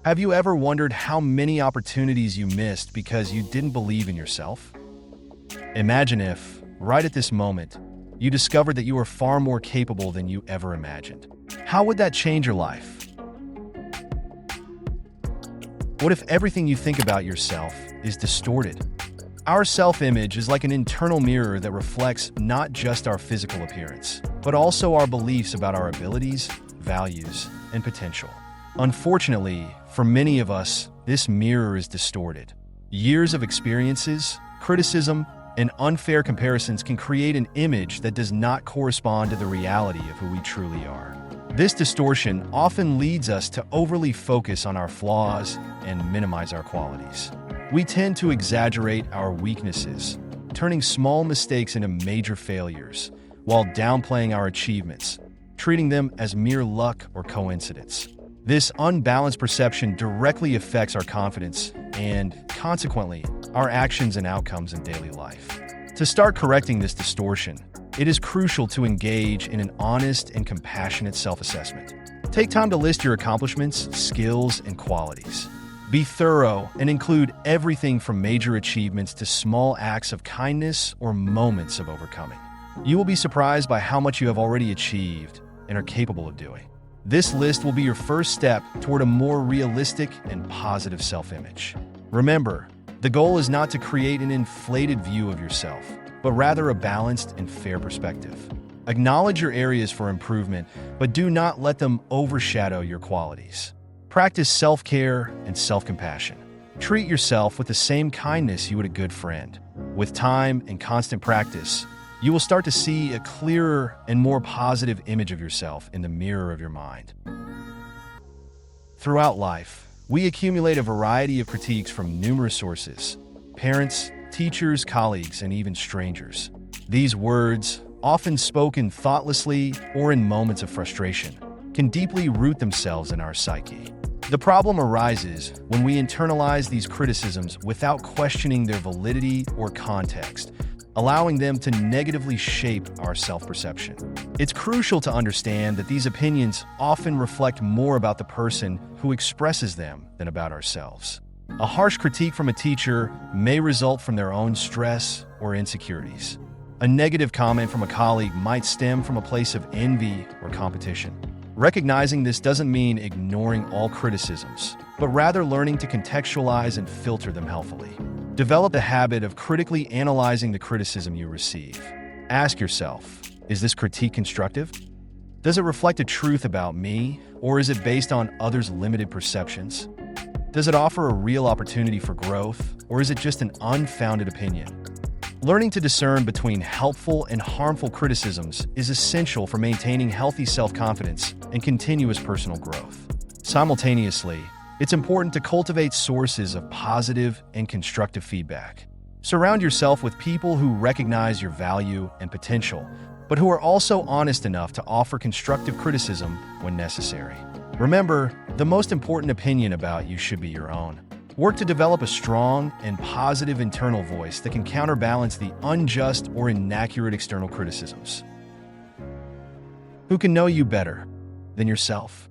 Have you ever wondered how many opportunities you missed because you didn't believe in yourself? Imagine if, right at this moment, you discovered that you are far more capable than you ever imagined. How would that change your life? What if everything you think about yourself is distorted? Our self-image is like an internal mirror that reflects not just our physical appearance, but also our beliefs about our abilities, values, and potential. Unfortunately, for many of us, this mirror is distorted. Years of experiences, criticism, and unfair comparisons can create an image that does not correspond to the reality of who we truly are. This distortion often leads us to overly focus on our flaws and minimize our qualities. We tend to exaggerate our weaknesses, turning small mistakes into major failures, while downplaying our achievements, treating them as mere luck or coincidence. This unbalanced perception directly affects our confidence and, consequently, our actions and outcomes in daily life. To start correcting this distortion, it is crucial to engage in an honest and compassionate self-assessment. Take time to list your accomplishments, skills, and qualities. Be thorough and include everything from major achievements to small acts of kindness or moments of overcoming. You will be surprised by how much you have already achieved and are capable of doing. This list will be your first step toward a more realistic and positive self-image. Remember, the goal is not to create an inflated view of yourself, but rather a balanced and fair perspective. Acknowledge your areas for improvement, but do not let them overshadow your qualities. Practice self-care and self-compassion. Treat yourself with the same kindness you would a good friend. With time and constant practice, you will start to see a clearer and more positive image of yourself in the mirror of your mind. Throughout life, we accumulate a variety of critiques from numerous sources: parents, teachers, colleagues, and even strangers. These words, often spoken thoughtlessly or in moments of frustration, can deeply root themselves in our psyche. The problem arises when we internalize these criticisms without questioning their validity or context, allowing them to negatively shape our self-perception. It's crucial to understand that these opinions often reflect more about the person who expresses them than about ourselves. A harsh critique from a teacher may result from their own stress or insecurities. A negative comment from a colleague might stem from a place of envy or competition. Recognizing this doesn't mean ignoring all criticisms, but rather learning to contextualize and filter them healthily. Develop the habit of critically analyzing the criticism you receive. Ask yourself, is this critique constructive? Does it reflect a truth about me, or is it based on others' limited perceptions? Does it offer a real opportunity for growth, or is it just an unfounded opinion? Learning to discern between helpful and harmful criticisms is essential for maintaining healthy self-confidence and continuous personal growth. Simultaneously, it's important to cultivate sources of positive and constructive feedback. Surround yourself with people who recognize your value and potential, but who are also honest enough to offer constructive criticism when necessary. Remember, the most important opinion about you should be your own. Work to develop a strong and positive internal voice that can counterbalance the unjust or inaccurate external criticisms. Who can know you better than yourself?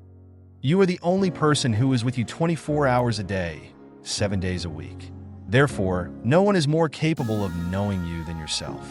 You are the only person who is with you 24 hours a day, 7 days a week. Therefore, no one is more capable of knowing you than yourself.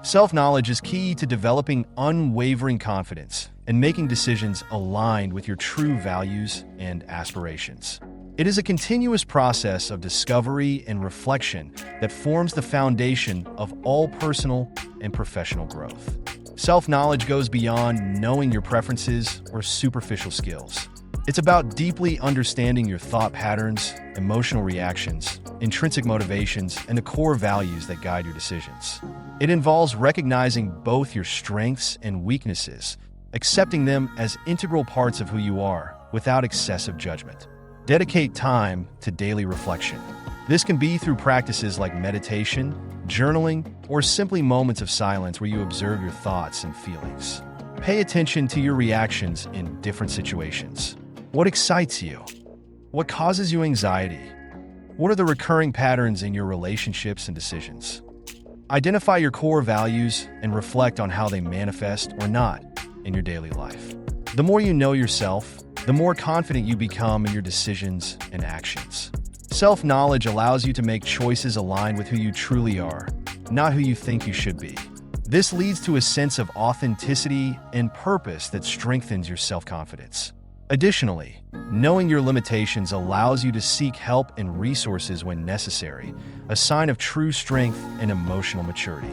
Self-knowledge is key to developing unwavering confidence and making decisions aligned with your true values and aspirations. It is a continuous process of discovery and reflection that forms the foundation of all personal and professional growth. Self-knowledge goes beyond knowing your preferences or superficial skills. It's about deeply understanding your thought patterns, emotional reactions, intrinsic motivations, and the core values that guide your decisions. It involves recognizing both your strengths and weaknesses, accepting them as integral parts of who you are without excessive judgment. Dedicate time to daily reflection. This can be through practices like meditation, journaling, or simply moments of silence where you observe your thoughts and feelings. Pay attention to your reactions in different situations. What excites you? What causes you anxiety? What are the recurring patterns in your relationships and decisions? Identify your core values and reflect on how they manifest or not in your daily life. The more you know yourself, the more confident you become in your decisions and actions. Self-knowledge allows you to make choices aligned with who you truly are, not who you think you should be. This leads to a sense of authenticity and purpose that strengthens your self-confidence. Additionally, knowing your limitations allows you to seek help and resources when necessary, a sign of true strength and emotional maturity.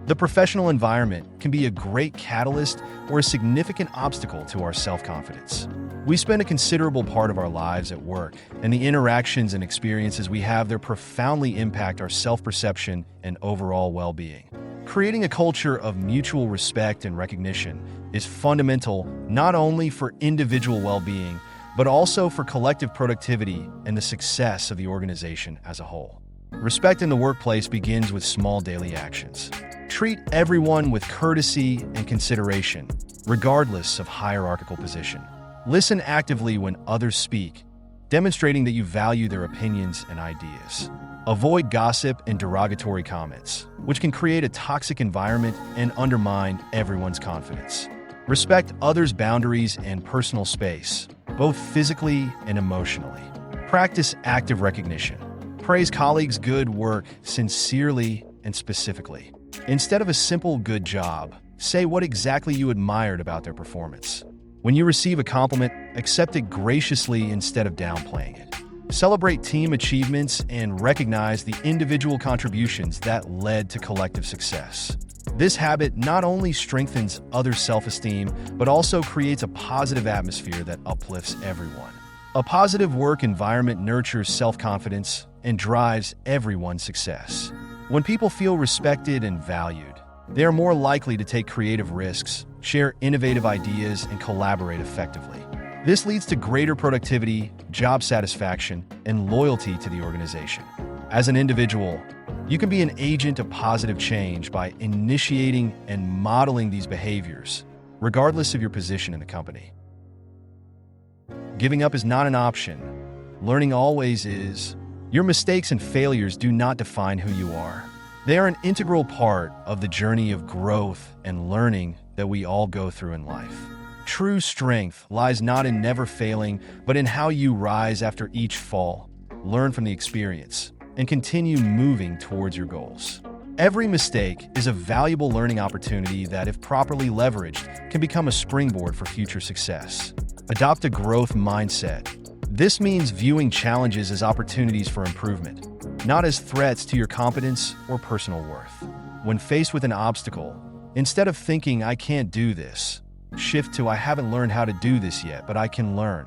The professional environment can be a great catalyst or a significant obstacle to our self-confidence. We spend a considerable part of our lives at work, and the interactions and experiences we have there profoundly impact our self-perception and overall well-being. Creating a culture of mutual respect and recognition is fundamental not only for individual well-being, but also for collective productivity and the success of the organization as a whole. Respect in the workplace begins with small daily actions. Treat everyone with courtesy and consideration, regardless of hierarchical position. Listen actively when others speak, demonstrating that you value their opinions and ideas. Avoid gossip and derogatory comments, which can create a toxic environment and undermine everyone's confidence. Respect others' boundaries and personal space, both physically and emotionally. Practice active recognition. Praise colleagues' good work sincerely and specifically. Instead of a simple good job, say what exactly you admired about their performance. When you receive a compliment, accept it graciously instead of downplaying it. Celebrate team achievements and recognize the individual contributions that led to collective success. This habit not only strengthens others' self-esteem, but also creates a positive atmosphere that uplifts everyone. A positive work environment nurtures self-confidence and drives everyone's success. When people feel respected and valued, they are more likely to take creative risks, share innovative ideas, and collaborate effectively. This leads to greater productivity, job satisfaction, and loyalty to the organization. As an individual, you can be an agent of positive change by initiating and modeling these behaviors, regardless of your position in the company. Giving up is not an option. Learning always is. Your mistakes and failures do not define who you are. They are an integral part of the journey of growth and learning that we all go through in life. True strength lies not in never failing, but in how you rise after each fall, learn from the experience, and continue moving towards your goals. Every mistake is a valuable learning opportunity that, if properly leveraged, can become a springboard for future success. Adopt a growth mindset. This means viewing challenges as opportunities for improvement, not as threats to your competence or personal worth. When faced with an obstacle, instead of thinking, "I can't do this," shift to, "I haven't learned how to do this yet, but I can learn."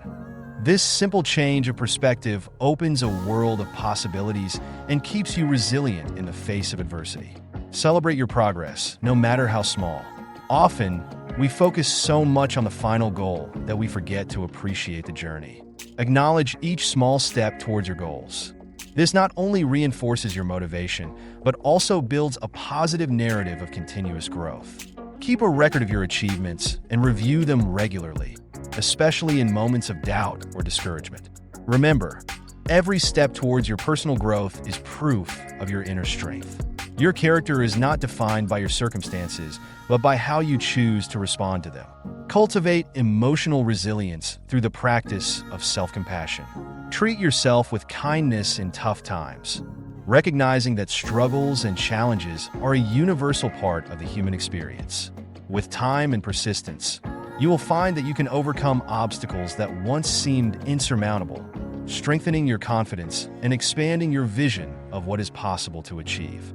This simple change of perspective opens a world of possibilities and keeps you resilient in the face of adversity. Celebrate your progress, no matter how small. Often, we focus so much on the final goal that we forget to appreciate the journey. Acknowledge each small step towards your goals. This not only reinforces your motivation, but also builds a positive narrative of continuous growth. Keep a record of your achievements and review them regularly, especially in moments of doubt or discouragement. Remember, every step towards your personal growth is proof of your inner strength. Your character is not defined by your circumstances, but by how you choose to respond to them. Cultivate emotional resilience through the practice of self-compassion. Treat yourself with kindness in tough times, recognizing that struggles and challenges are a universal part of the human experience. With time and persistence, you will find that you can overcome obstacles that once seemed insurmountable, strengthening your confidence and expanding your vision of what is possible to achieve.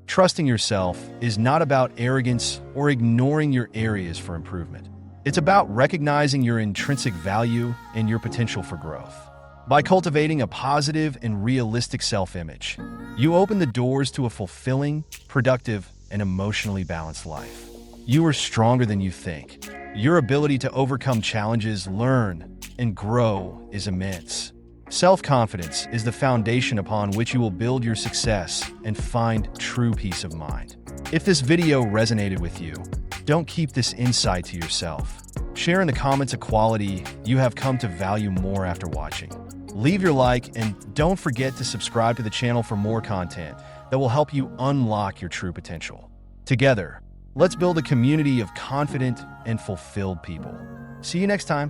Trusting yourself is not about arrogance or ignoring your areas for improvement. It's about recognizing your intrinsic value and your potential for growth. By cultivating a positive and realistic self-image, you open the doors to a fulfilling, productive, and emotionally balanced life. You are stronger than you think. Your ability to overcome challenges, learn, and grow is immense. Self-confidence is the foundation upon which you will build your success and find true peace of mind. If this video resonated with you, don't keep this insight to yourself. Share in the comments a quality you have come to value more after watching. Leave your like and don't forget to subscribe to the channel for more content that will help you unlock your true potential. Together, Let's build a community of confident and fulfilled people. See you next time.